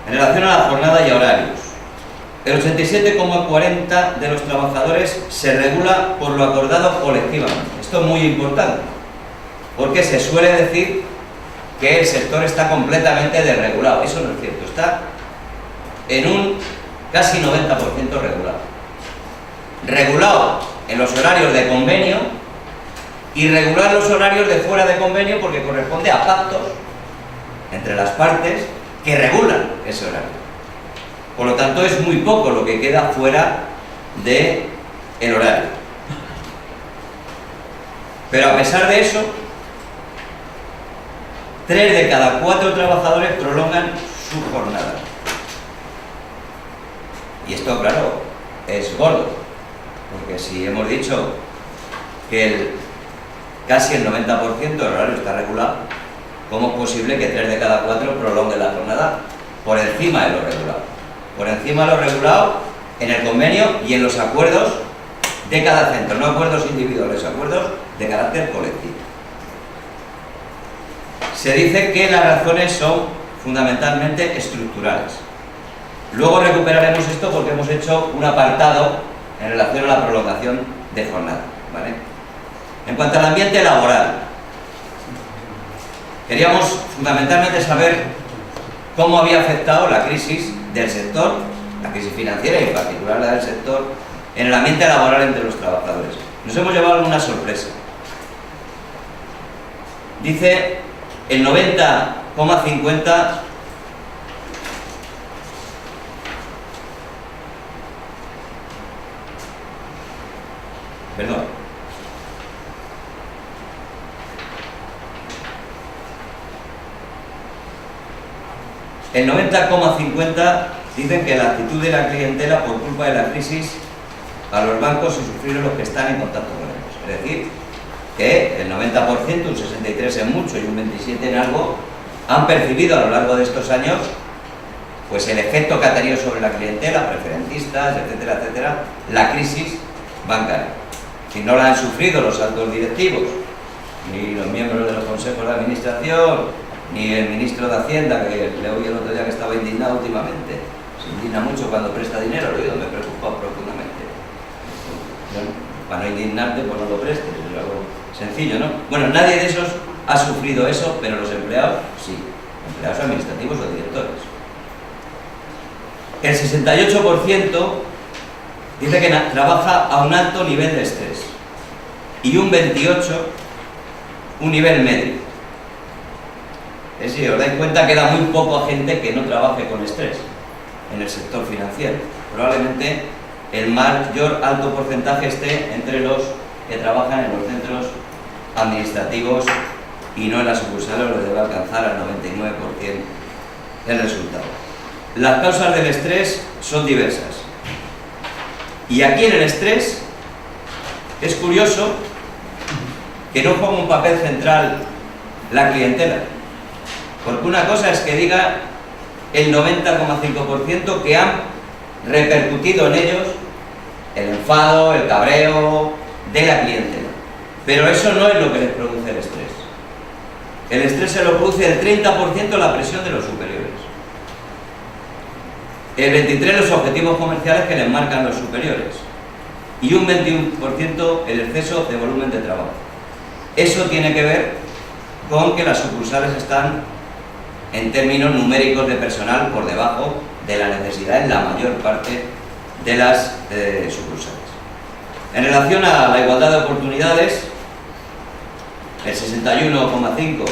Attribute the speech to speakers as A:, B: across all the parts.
A: En relación a la jornada y horarios, el 87,40% de los trabajadores se regula por lo acordado colectivamente. Esto es muy importante, porque se suele decir que el sector está completamente desregulado. Eso no es cierto, está en un casi 90% regulado. Regulado en los horarios de convenio y regular los horarios de fuera de convenio, porque corresponde a pactos entre las partes que regulan ese horario. Por lo tanto, es muy poco lo que queda fuera del horario. Pero a pesar de eso, 3 de cada 4 trabajadores prolongan su jornada. Y esto, claro, es gordo, porque si hemos dicho que casi el 90% del horario está regulado, ¿cómo es posible que 3 de cada 4 prolonguen la jornada por encima de lo regulado? Por encima de lo regulado en el convenio y en los acuerdos de cada centro, no acuerdos individuales, acuerdos de carácter colectivo. Se dice que las razones son fundamentalmente estructurales. Luego recuperaremos esto porque hemos hecho un apartado en relación a la prolongación de jornada, ¿vale? En cuanto al ambiente laboral, queríamos fundamentalmente saber cómo había afectado la crisis del sector, la crisis financiera y en particular la del sector, en el ambiente laboral entre los trabajadores. Nos hemos llevado una sorpresa. Dice el 90,50%. Perdón. El 90,50% dicen que la actitud de la clientela por culpa de la crisis a los bancos y sufrieron los que están en contacto con ellos. Es decir, que el 90%, un 63% en mucho y un 27% en algo, han percibido a lo largo de estos años pues el efecto que ha tenido sobre la clientela, preferentistas, etcétera, etcétera, la crisis bancaria. Si no la han sufrido los altos directivos, ni los miembros de los consejos de administración, ni el ministro de Hacienda, que le oí el otro día que estaba indignado últimamente. Se indigna mucho cuando presta dinero, lo he oído, me preocupa profundamente. Bueno, para no indignarte, pues no lo prestes, es algo sencillo, ¿no? Bueno, nadie de esos ha sufrido eso, pero los empleados sí, empleados administrativos o directores. El 68% dice que trabaja a un alto nivel de estrés y un 28% un nivel medio. Es decir, os dais cuenta, queda muy poca gente que no trabaje con estrés en el sector financiero. Probablemente el mayor alto porcentaje esté entre los que trabajan en los centros administrativos y no en las sucursales, lo debe alcanzar al 99% el resultado. Las causas del estrés son diversas. Y aquí en el estrés es curioso que no juega un papel central la clientela. Porque una cosa es que diga el 90,5% que han repercutido en ellos el enfado, el cabreo de la clientela. Pero eso no es lo que les produce el estrés. El estrés se lo produce el 30% la presión de los superiores. El 23% los objetivos comerciales que les marcan los superiores. Y un 21% el exceso de volumen de trabajo. Eso tiene que ver con que las sucursales están en términos numéricos de personal por debajo de la necesidad en la mayor parte de las sucursales. En relación a la igualdad de oportunidades, el 61,5%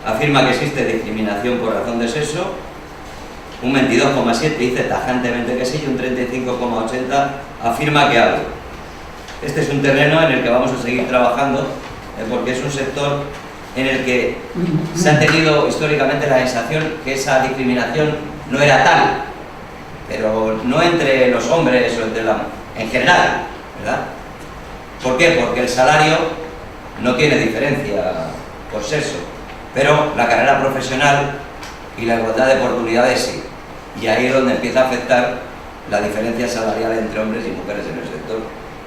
A: afirma que existe discriminación por razón de sexo, un 22,7% dice tajantemente que sí y un 35,80% afirma que algo. Este es un terreno en el que vamos a seguir trabajando porque es un sector en el que se ha tenido históricamente la sensación que esa discriminación no era tal, pero no entre los hombres o en general, ¿verdad? ¿Por qué? Porque el salario no tiene diferencia por sexo, pero la carrera profesional y la igualdad de oportunidades sí, y ahí es donde empieza a afectar la diferencia salarial entre hombres y mujeres en el sector,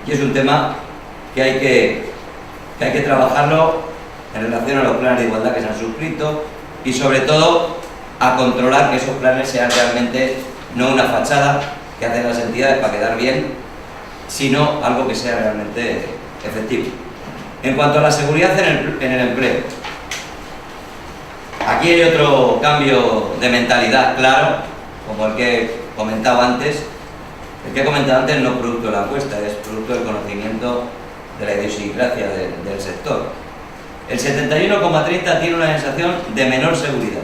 A: y es un tema que hay que trabajarlo en relación a los planes de igualdad que se han suscrito y sobre todo a controlar que esos planes sean realmente no una fachada que hacen las entidades para quedar bien, sino algo que sea realmente efectivo. En cuanto a la seguridad en el empleo, aquí hay otro cambio de mentalidad claro, como el que he comentado antes. El que he comentado antes no es producto de la encuesta, es producto del conocimiento de la idiosincrasia del sector. El 71,30 tiene una sensación de menor seguridad.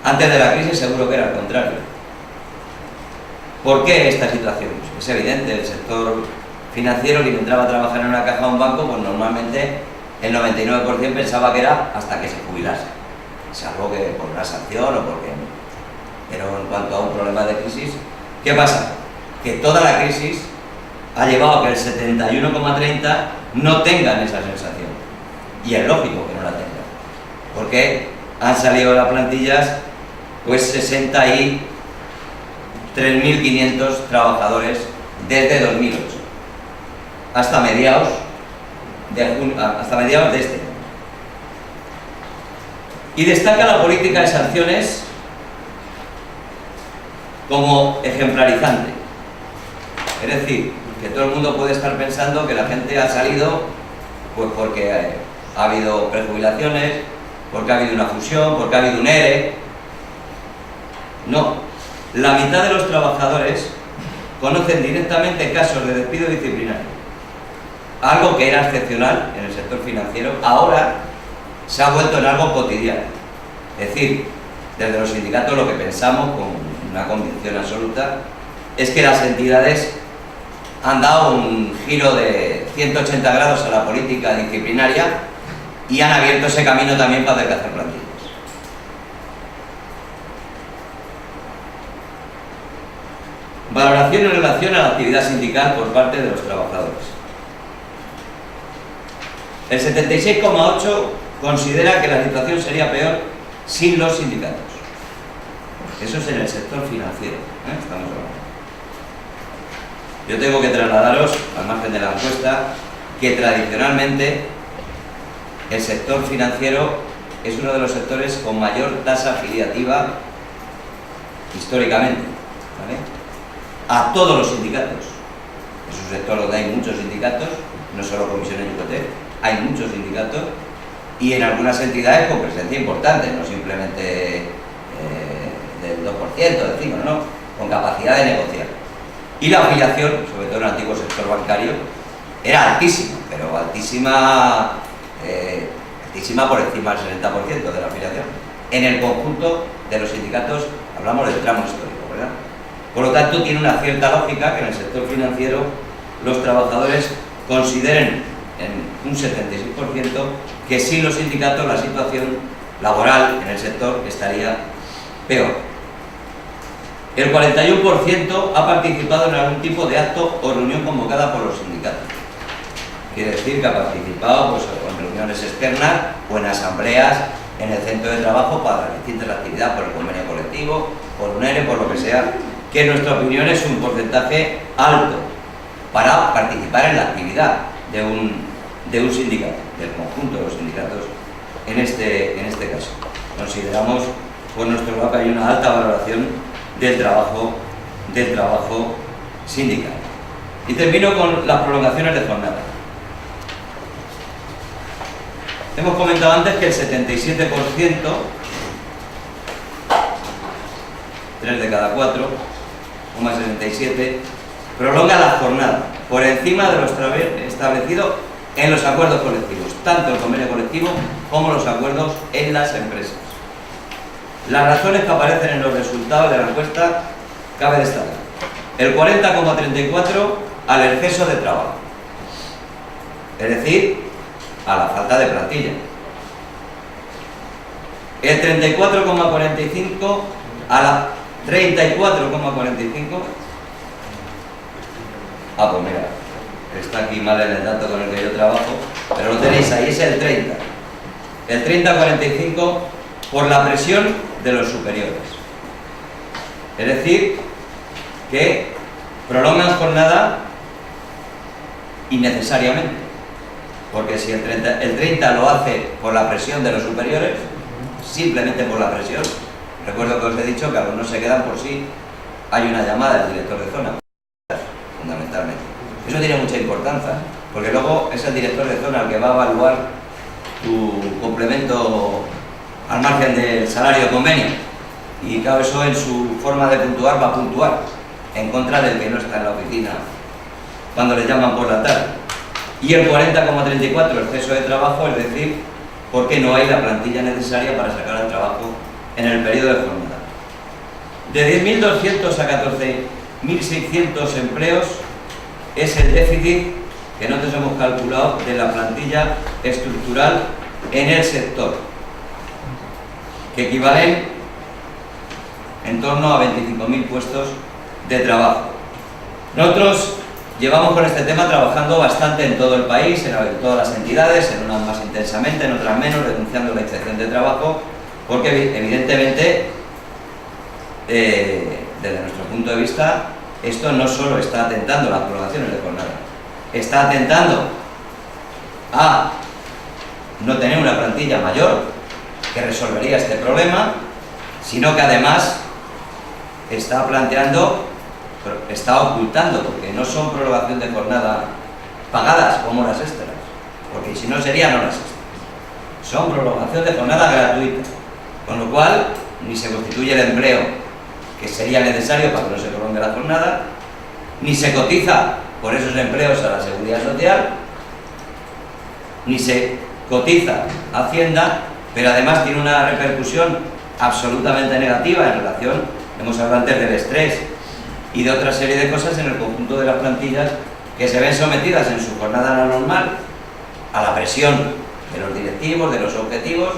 A: Antes de la crisis seguro que era al contrario. ¿Por qué esta situación? Pues es evidente, el sector financiero, quien entraba a trabajar en una caja o un banco, pues normalmente el 99% pensaba que era hasta que se jubilase, salvo que por una sanción o porque no. Pero en cuanto a un problema de crisis, ¿qué pasa? Que toda la crisis ha llevado a que el 71,30 no tengan esa sensación. Y es lógico que no la tengan, porque han salido de las plantillas pues 63.500 trabajadores desde 2008 hasta mediados de este año. Y destaca la política de sanciones como ejemplarizante. Es decir, que todo el mundo puede estar pensando que la gente ha salido pues porque ha habido prejubilaciones, porque ha habido una fusión, porque ha habido un ERE. No, la mitad de los trabajadores conocen directamente casos de despido disciplinario. Algo que era excepcional en el sector financiero, ahora se ha vuelto en algo cotidiano. Es decir, desde los sindicatos lo que pensamos con una convicción absoluta es que las entidades han dado un giro de 180 grados a la política disciplinaria y han abierto ese camino también para adelgazar plantillas. Valoración en relación a la actividad sindical por parte de los trabajadores. El 76,8% considera que la situación sería peor sin los sindicatos. Eso es en el sector financiero, estamos hablando. Yo tengo que trasladaros, al margen de la encuesta, que tradicionalmente el sector financiero es uno de los sectores con mayor tasa afiliativa históricamente, ¿vale? A todos los sindicatos. Es un sector donde hay muchos sindicatos, no solo comisiones y UGT, hay muchos sindicatos y en algunas entidades con presencia importante, no simplemente del 2%, del 5%, no, con capacidad de negociar. Y la afiliación, sobre todo en el antiguo sector bancario, era altísima, pero altísima por encima del 60% de la afiliación. En el conjunto de los sindicatos hablamos del tramo histórico, ¿verdad? Por lo tanto, tiene una cierta lógica que en el sector financiero los trabajadores consideren en un 76% que sin los sindicatos la situación laboral en el sector estaría peor. El 41% ha participado en algún tipo de acto o reunión convocada por los sindicatos. Quiere decir que ha participado pues, en reuniones externas o en asambleas en el centro de trabajo para las distintas actividades, por el convenio colectivo, por un ERE, por lo que sea, que en nuestra opinión es un porcentaje alto para participar en la actividad de un sindicato, del conjunto de los sindicatos en este caso. Consideramos por nuestro lado que hay una alta valoración del trabajo sindical. Y termino con las prolongaciones de jornada. Hemos comentado antes que el 77%, 3 de cada 4, 1,77, prolonga la jornada por encima de lo establecido en los acuerdos colectivos, tanto el convenio colectivo como los acuerdos en las empresas. Las razones que aparecen en los resultados de la encuesta cabe destacar. El 40,34% al exceso de trabajo, es decir, a la falta de plantilla. El 34,45% a la 34,45%. Pues mira, está aquí mal en el dato con el que yo trabajo, pero lo tenéis ahí, es el 30. El 30,45% por la presión de los superiores. Es decir, que prolongan jornada innecesariamente, porque si el 30 lo hace por la presión de los superiores, simplemente por la presión. Recuerdo que os he dicho que algunos se quedan por si hay una llamada del director de zona, fundamentalmente. Eso tiene mucha importancia, porque luego es el director de zona el que va a evaluar tu complemento al margen del salario de convenio. Y claro, eso en su forma de puntuar va a puntuar en contra del que no está en la oficina cuando le llaman por la tarde. Y el 40,34 exceso de trabajo, es decir, porque no hay la plantilla necesaria para sacar el trabajo en el periodo de jornada. De 10.200 a 14.600 empleos es el déficit que nosotros hemos calculado de la plantilla estructural en el sector, que equivalen en torno a 25.000 puestos de trabajo. Nosotros llevamos con este tema trabajando bastante en todo el país, en todas las entidades, en unas más intensamente, en otras menos, denunciando la inspección de trabajo, porque evidentemente, desde nuestro punto de vista, esto no solo está atentando a las prolongaciones de jornada, está atentando a no tener una plantilla mayor que resolvería este problema, sino que además está planteando, está ocultando, porque no son prolongación de jornada pagadas como horas extras, porque si no serían horas extras, son prolongación de jornada gratuita, con lo cual ni se constituye el empleo que sería necesario para que no se prolongue la jornada, ni se cotiza por esos empleos a la Seguridad Social, ni se cotiza a Hacienda, pero además tiene una repercusión absolutamente negativa en relación, hemos hablado antes del estrés y de otra serie de cosas en el conjunto de las plantillas que se ven sometidas en su jornada normal a la presión de los directivos, de los objetivos,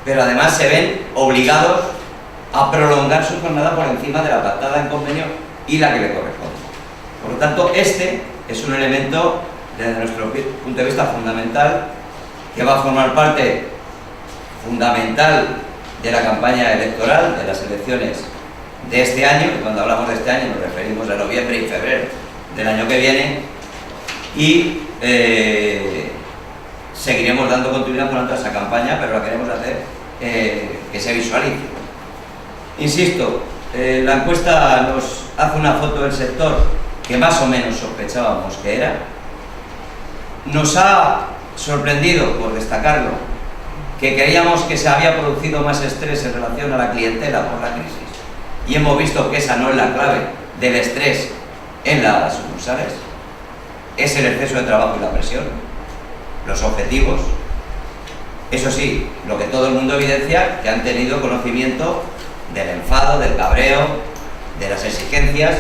A: pero además se ven obligados a prolongar su jornada por encima de la pactada en convenio y la que le corresponde. Por lo tanto, este es un elemento, desde nuestro punto de vista, fundamental, que va a formar parte fundamental de la campaña electoral, de las elecciones de este año, y cuando hablamos de este año nos referimos a noviembre y febrero del año que viene, y seguiremos dando continuidad con toda esa campaña, pero la queremos hacer que se visualice. Insisto, la encuesta nos hace una foto del sector que más o menos sospechábamos que era. Nos ha sorprendido, por destacarlo, que creíamos que se había producido más estrés en relación a la clientela por la crisis, y hemos visto que esa no es la clave del estrés en las sucursales, es el exceso de trabajo y la presión, los objetivos. Eso sí, lo que todo el mundo evidencia, que han tenido conocimiento del enfado, del cabreo, de las exigencias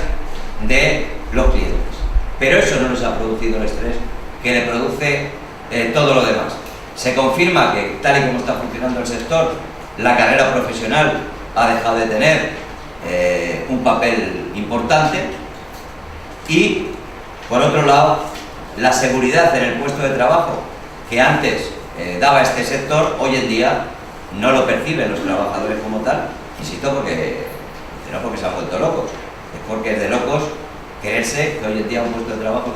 A: de los clientes. Pero eso no nos ha producido el estrés que le produce todo lo demás. Se confirma que, tal y como está funcionando el sector, la carrera profesional ha dejado de tener un papel importante y, por otro lado, la seguridad en el puesto de trabajo que antes daba este sector, hoy en día no lo perciben los trabajadores como tal, insisto, porque no porque se han vuelto locos, es porque es de locos creerse que hoy en día un puesto de trabajo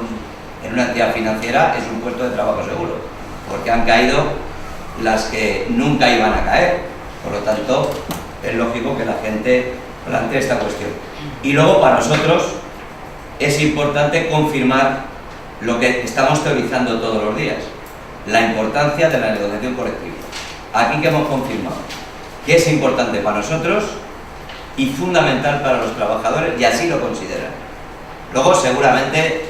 A: en una entidad financiera es un puesto de trabajo seguro, porque han caído las que nunca iban a caer. Por lo tanto, es lógico que la gente plantee esta cuestión. Y luego, para nosotros es importante confirmar lo que estamos teorizando todos los días, la importancia de la negociación colectiva. Aquí que hemos confirmado que es importante para nosotros y fundamental para los trabajadores, y así lo consideran. Luego, seguramente,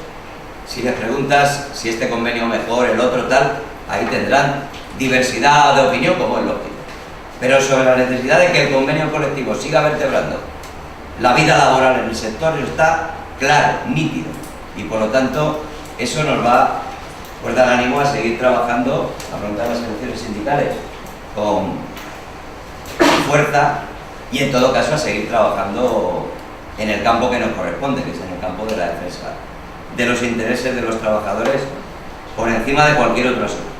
A: si les preguntas si este convenio mejor, el otro tal, ahí tendrán diversidad de opinión, como es lógico. Pero sobre la necesidad de que el convenio colectivo siga vertebrando la vida laboral en el sector está claro, nítido, y por lo tanto eso nos va pues dar ánimo a seguir trabajando, a afrontar las elecciones sindicales con fuerza y en todo caso a seguir trabajando en el campo que nos corresponde, que es en el campo de la defensa de los intereses de los trabajadores por encima de cualquier otro asunto.